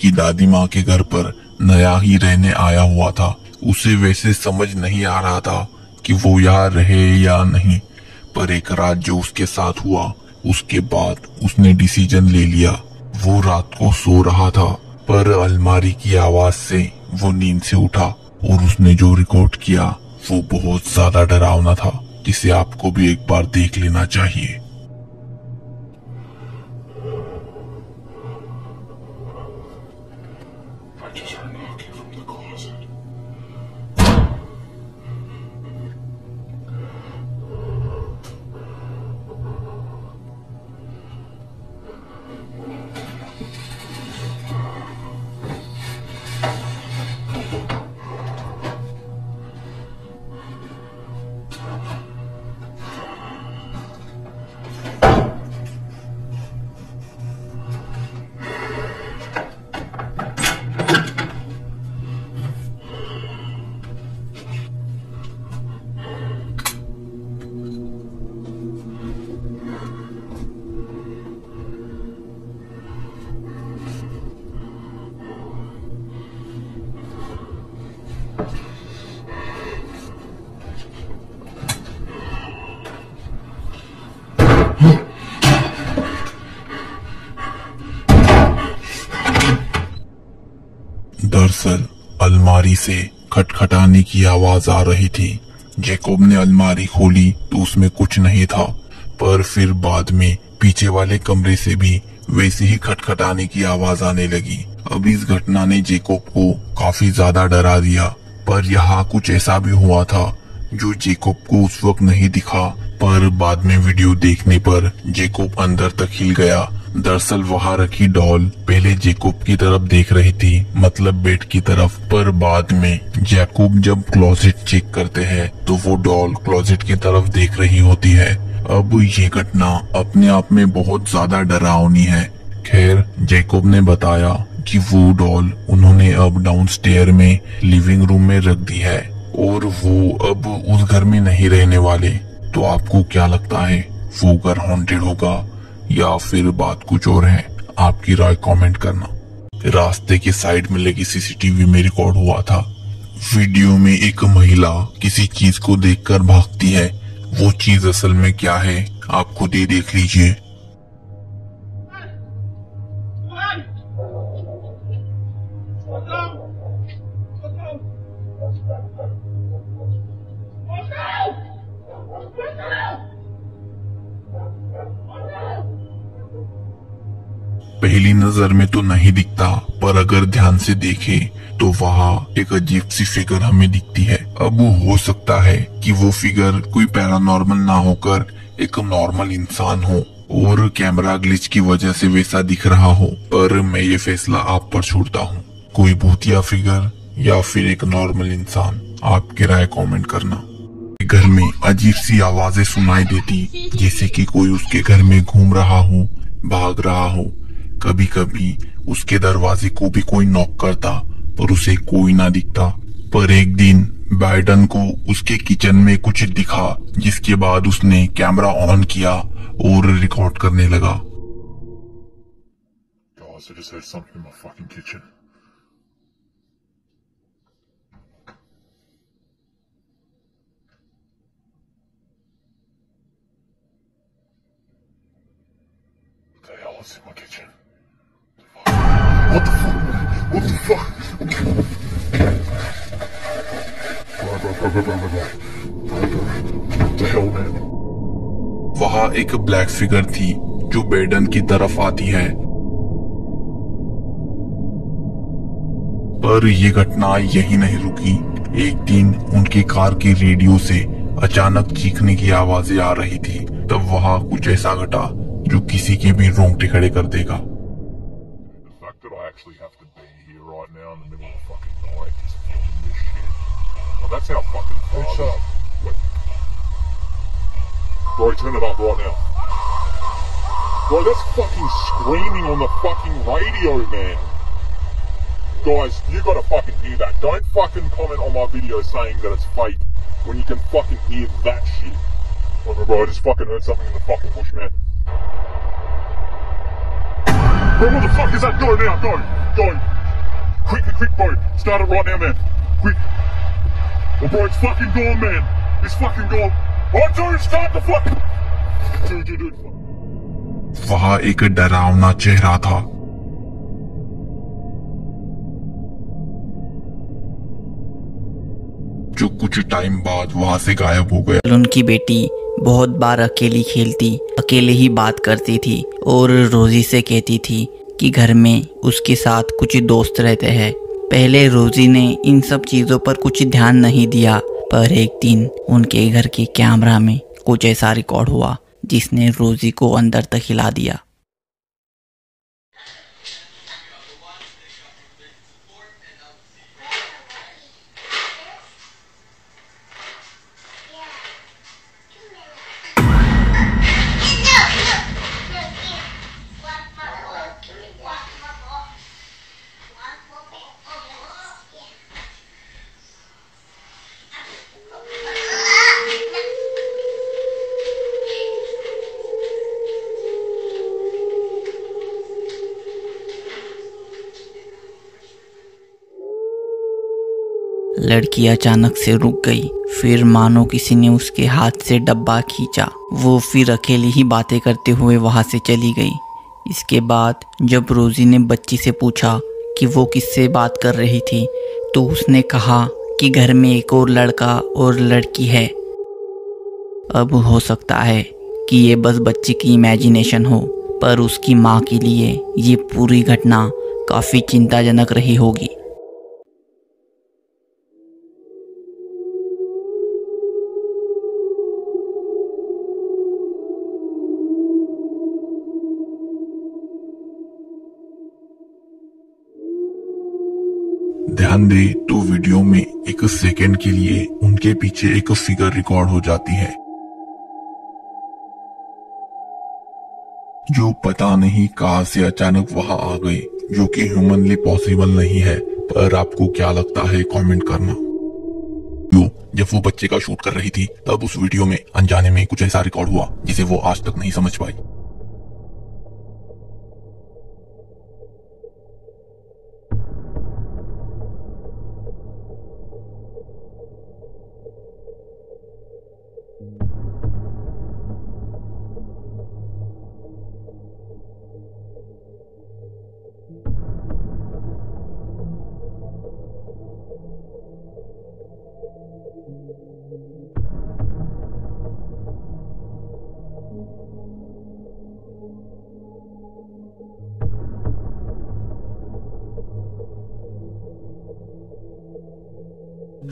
की दादी माँ के घर पर नया ही रहने आया हुआ था। उसे वैसे समझ नहीं आ रहा था कि वो यहाँ रहे या नहीं, पर एक रात जो उसके साथ हुआ उसके बाद उसने डिसीजन ले लिया। वो रात को सो रहा था, पर अलमारी की आवाज से वो नींद से उठा और उसने जो रिकॉर्ड किया वो बहुत ज्यादा डरावना था, जिसे आपको भी एक बार देख लेना चाहिए। दरअसल अलमारी से खटखटाने की आवाज आ रही थी। जैकब ने अलमारी खोली तो उसमें कुछ नहीं था, पर फिर बाद में पीछे वाले कमरे से भी वैसे ही खटखटाने की आवाज आने लगी। अब इस घटना ने जैकब को काफी ज्यादा डरा दिया, पर यहाँ कुछ ऐसा भी हुआ था जो जैकब को उस वक्त नहीं दिखा, पर बाद में वीडियो देखने पर जैकब अंदर तक हिल गया। दरअसल वहाँ रखी डॉल पहले जैकब की तरफ देख रही थी, मतलब बेड की तरफ, पर बाद में जैकब जब क्लोजेट चेक करते हैं तो वो डॉल क्लोजेट की तरफ देख रही होती है। अब ये घटना अपने आप में बहुत ज्यादा डरावनी है। खैर जैकब ने बताया कि वो डॉल उन्होंने अब डाउनस्टेयर में लिविंग रूम में रख दी है और वो अब उस घर में नहीं रहने वाले। तो आपको क्या लगता है, वो घर हॉन्टेड होगा या फिर बात कुछ और है? आपकी राय कमेंट करना। रास्ते के साइड में लगी सीसीटीवी में रिकॉर्ड हुआ था। वीडियो में एक महिला किसी चीज को देखकर भागती है। वो चीज असल में क्या है आप खुद ही देख लीजिए। पहली नजर में तो नहीं दिखता, पर अगर ध्यान से देखे तो वहाँ एक अजीब सी फिगर हमें दिखती है। अब हो सकता है कि वो फिगर कोई पैरानॉर्मल ना होकर एक नॉर्मल इंसान हो और कैमरा ग्लिच की वजह से वैसा दिख रहा हो, पर मैं ये फैसला आप पर छोड़ता हूँ। कोई भूतिया फिगर या फिर एक नॉर्मल इंसान, आपकी राय कमेंट करना। घर में अजीब सी आवाजें सुनाई देती, जैसे कि कोई उसके घर में घूम रहा हो, भाग रहा हो। कभी कभी उसके दरवाजे को भी कोई नॉक करता, पर उसे कोई ना दिखता। पर एक दिन बाइडन को उसके किचन में कुछ दिखा, जिसके बाद उसने कैमरा ऑन किया और रिकॉर्ड करने लगा। What the fuck, man? What the fuck? What the hell, man? वहाँ एक ब्लैक फिगर थी जो बैडन की तरफ आती है। पर ये घटना यही नहीं रुकी। एक दिन उनकी कार के रेडियो से अचानक चीखने की आवाजें आ रही थी। तब वहाँ कुछ ऐसा घटा जो किसी के भी रोंगटे खड़े कर देगा। Actually have to be here right now in the middle of the fucking night just filming this shit. Oh, that's how fucking far. Shut up. Wait. Bro, turn it up right now. Bro, that's fucking screaming on the fucking radio, man. Guys, you gotta fucking hear that. Don't fucking comment on my video saying that it's fake when you can fucking hear that shit. Oh, bro, I just fucking heard something in the fucking bush, man. Bro, what the fuck is that? Go now, go! Go! Quick, bro. Start it right now, man. Quick. Oh, bro, it's fucking gone, man. It's fucking gone. Oh, dude, start the fuck. Dude. वहां एक डरावना चेहरा था। जो कुछ time बाद वहां से गायब हो गया। उनकी बेटी बहुत बार अकेली खेलती, अकेले ही बात करती थी और रोजी से कहती थी कि घर में उसके साथ कुछ दोस्त रहते हैं। पहले रोजी ने इन सब चीज़ों पर कुछ ध्यान नहीं दिया, पर एक दिन उनके घर के कैमरा में कुछ ऐसा रिकॉर्ड हुआ जिसने रोजी को अंदर तक हिला दिया। लड़की अचानक से रुक गई, फिर मानो किसी ने उसके हाथ से डब्बा खींचा। वो फिर अकेली ही बातें करते हुए वहां से चली गई। इसके बाद जब रोजी ने बच्ची से पूछा कि वो किससे बात कर रही थी, तो उसने कहा कि घर में एक और लड़का और लड़की है। अब हो सकता है कि ये बस बच्ची की इमेजिनेशन हो, पर उसकी माँ के लिए ये पूरी घटना काफ़ी चिंताजनक रही होगी। ध्यान दे तो वीडियो में एक सेकंड के लिए उनके पीछे एक फिगर रिकॉर्ड हो जाती है, जो पता नहीं कहां से अचानक वहां आ गई, जो कि ह्यूमनली पॉसिबल नहीं है। पर आपको क्या लगता है कमेंट करना। जब वो बच्चे का शूट कर रही थी तब उस वीडियो में अनजाने में कुछ ऐसा रिकॉर्ड हुआ जिसे वो आज तक नहीं समझ पाई।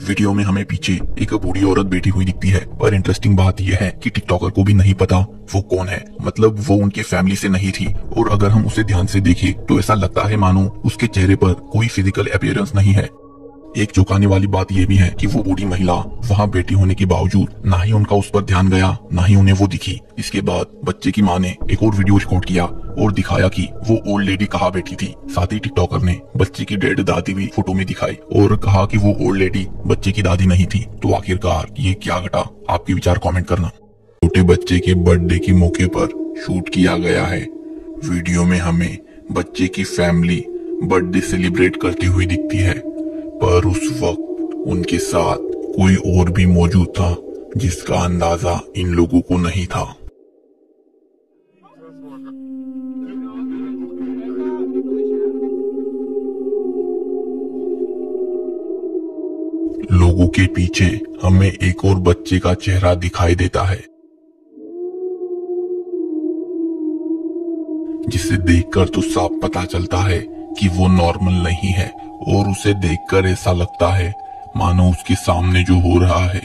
वीडियो में हमें पीछे एक बूढ़ी औरत बैठी हुई दिखती है, पर इंटरेस्टिंग बात यह है कि टिकटॉकर को भी नहीं पता वो कौन है, मतलब वो उनके फैमिली से नहीं थी। और अगर हम उसे ध्यान से देखें तो ऐसा लगता है मानो उसके चेहरे पर कोई फिजिकल अपीयरेंस नहीं है। एक चौंकाने वाली बात यह भी है कि वो बूढ़ी महिला वहां बैठी होने के बावजूद ना ही उनका उस पर ध्यान गया, ना ही उन्हें वो दिखी। इसके बाद बच्चे की माँ ने एक और वीडियो रिकॉर्ड किया और दिखाया कि वो ओल्ड लेडी कहाँ बैठी थी। साथ ही टिकटॉकर ने बच्चे की डेड दादी भी फोटो में दिखाई और कहा कि वो ओल्ड लेडी बच्चे की दादी नहीं थी। तो आखिरकार ये क्या घटा, आपके विचार कमेंट करना। छोटे बच्चे के बर्थडे के मौके पर शूट किया गया है। वीडियो में हमें बच्चे की फैमिली बर्थडे सेलिब्रेट करती हुई दिखती है, पर उस वक्त उनके साथ कोई और भी मौजूद था जिसका अंदाजा इन लोगों को नहीं था। लोगों के पीछे हमें एक और बच्चे का चेहरा दिखाई देता है, जिसे देखकर तो साफ पता चलता है कि वो नॉर्मल नहीं है और उसे देखकर ऐसा लगता है मानो उसके सामने जो हो रहा है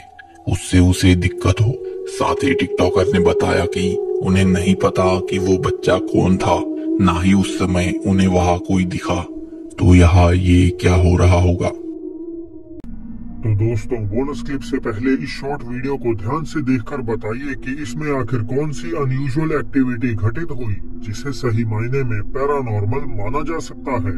उससे उसे दिक्कत हो। साथ ही टिकटॉकर ने बताया कि उन्हें नहीं पता कि वो बच्चा कौन था, ना ही उस समय उन्हें वहां कोई दिखा। तो यहाँ ये क्या हो रहा होगा। तो दोस्तों, बोनस क्लिप से पहले इस शॉर्ट वीडियो को ध्यान से देखकर बताइए कि इसमें आखिर कौन सी अनयूजुअल एक्टिविटी घटित हुई जिसे सही मायने में पैरानॉर्मल माना जा सकता है।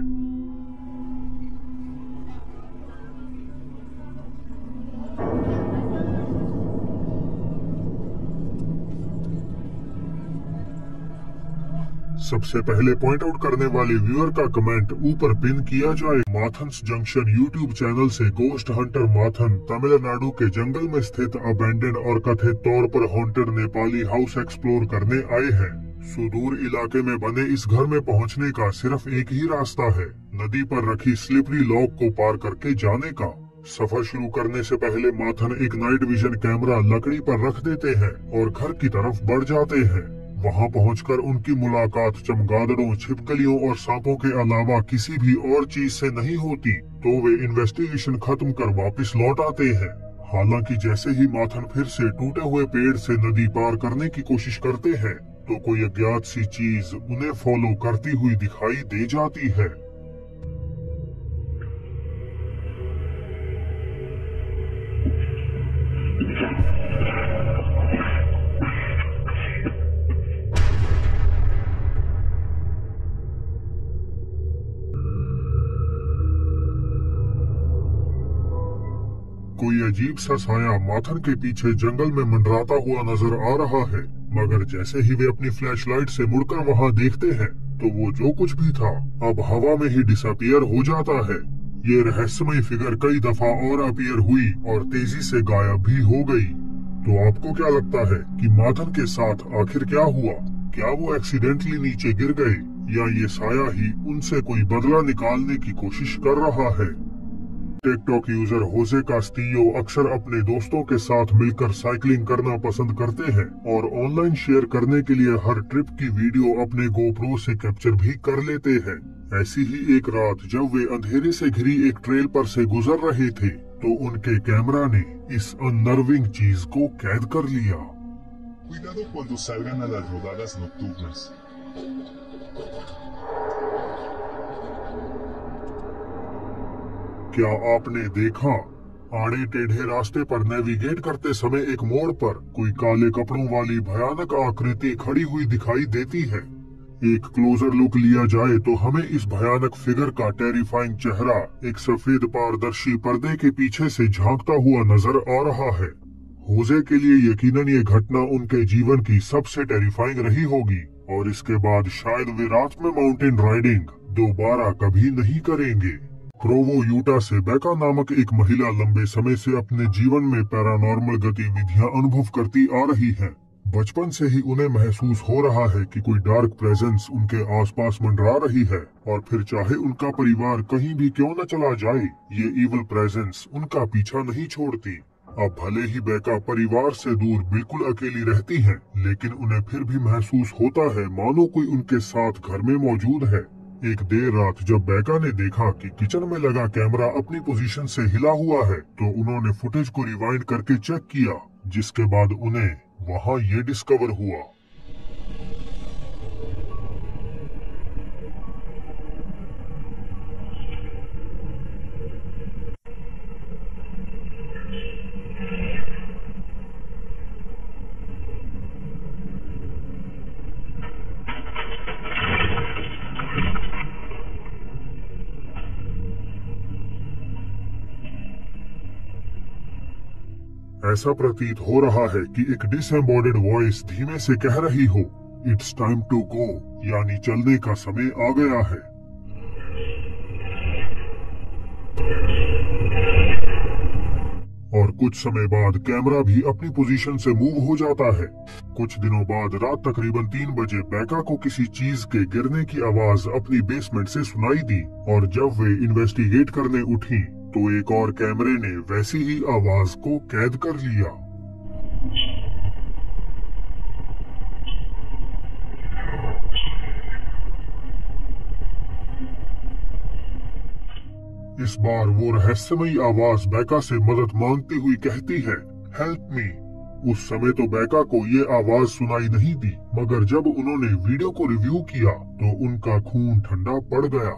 सबसे पहले पॉइंट आउट करने वाले व्यूअर का कमेंट ऊपर पिन किया जाए। माथन्स जंक्शन यूट्यूब चैनल से गोस्ट हंटर माथन तमिलनाडु के जंगल में स्थित अबैंडन और कथित तौर पर हॉन्टेड नेपाली हाउस एक्सप्लोर करने आए हैं। सुदूर इलाके में बने इस घर में पहुंचने का सिर्फ एक ही रास्ता है, नदी पर रखी स्लिपरी लॉक को पार करके जाने का। सफर शुरू करने से पहले माथन एक नाइट विजन कैमरा लकड़ी पर रख देते हैं और घर की तरफ बढ़ जाते हैं। वहां पहुंचकर उनकी मुलाकात चमगादड़ों, छिपकलियों और सांपों के अलावा किसी भी और चीज से नहीं होती, तो वे इन्वेस्टिगेशन खत्म कर वापस लौट आते हैं। हालांकि जैसे ही माथन फिर से टूटे हुए पेड़ से नदी पार करने की कोशिश करते हैं, तो कोई अज्ञात सी चीज उन्हें फॉलो करती हुई दिखाई दे जाती है। कोई अजीब सा साया माथन के पीछे जंगल में मंडराता हुआ नजर आ रहा है, मगर जैसे ही वे अपनी फ्लैशलाइट से मुड़कर वहां देखते हैं, तो वो जो कुछ भी था अब हवा में ही डिसअपियर हो जाता है। ये रहस्यमय फिगर कई दफा और अपीयर हुई और तेजी से गायब भी हो गई। तो आपको क्या लगता है कि माथन के साथ आखिर क्या हुआ? क्या वो एक्सीडेंटली नीचे गिर गए या ये साया ही उनसे कोई बदला निकालने की कोशिश कर रहा है? टिकटॉक यूजर होसे कास्टियो अक्सर अपने दोस्तों के साथ मिलकर साइकिलिंग करना पसंद करते हैं और ऑनलाइन शेयर करने के लिए हर ट्रिप की वीडियो अपने गोप्रो से कैप्चर भी कर लेते हैं। ऐसी ही एक रात जब वे अंधेरे से घिरी एक ट्रेल पर से गुजर रहे थे, तो उनके कैमरा ने इस अननर्विंग चीज को कैद कर लिया। Cuidado cuando salgan a las rodadas nocturnas. क्या आपने देखा? आड़े टेढ़े रास्ते पर नेविगेट करते समय एक मोड़ पर कोई काले कपड़ों वाली भयानक आकृति खड़ी हुई दिखाई देती है। एक क्लोजर लुक लिया जाए तो हमें इस भयानक फिगर का टेरिफाइंग चेहरा एक सफेद पारदर्शी पर्दे के पीछे से झांकता हुआ नजर आ रहा है। होजे के लिए यकीनन ये घटना उनके जीवन की सबसे टेरिफाइंग रही होगी और इसके बाद शायद वे रात में माउंटेन राइडिंग दोबारा कभी नहीं करेंगे। प्रोवो यूटा से बेका नामक एक महिला लंबे समय से अपने जीवन में पैरानॉर्मल गतिविधियां अनुभव करती आ रही हैं। बचपन से ही उन्हें महसूस हो रहा है कि कोई डार्क प्रेजेंस उनके आसपास मंडरा रही है और फिर चाहे उनका परिवार कहीं भी क्यों न चला जाए, ये इविल प्रेजेंस उनका पीछा नहीं छोड़ती। अब भले ही बेका परिवार से दूर बिल्कुल अकेली रहती हैं, लेकिन उन्हें फिर भी महसूस होता है मानो कोई उनके साथ घर में मौजूद है। एक देर रात जब बेका ने देखा कि किचन में लगा कैमरा अपनी पोजीशन से हिला हुआ है, तो उन्होंने फुटेज को रिवाइंड करके चेक किया, जिसके बाद उन्हें वहां ये डिस्कवर हुआ। ऐसा प्रतीत हो रहा है कि एक डिसएम्बॉडीड वॉइस धीमे से कह रही हो, इट्स टाइम टू गो, यानी चलने का समय आ गया है। और कुछ समय बाद कैमरा भी अपनी पोजीशन से मूव हो जाता है। कुछ दिनों बाद रात तकरीबन 3 बजे बेका को किसी चीज के गिरने की आवाज अपनी बेसमेंट से सुनाई दी और जब वे इन्वेस्टिगेट करने उठी, तो एक और कैमरे ने वैसी ही आवाज को कैद कर लिया। इस बार वो रहस्यमयी आवाज बेका से मदद मांगती हुई कहती है, हेल्प मी। उस समय तो बेका को ये आवाज सुनाई नहीं दी, मगर जब उन्होंने वीडियो को रिव्यू किया तो उनका खून ठंडा पड़ गया।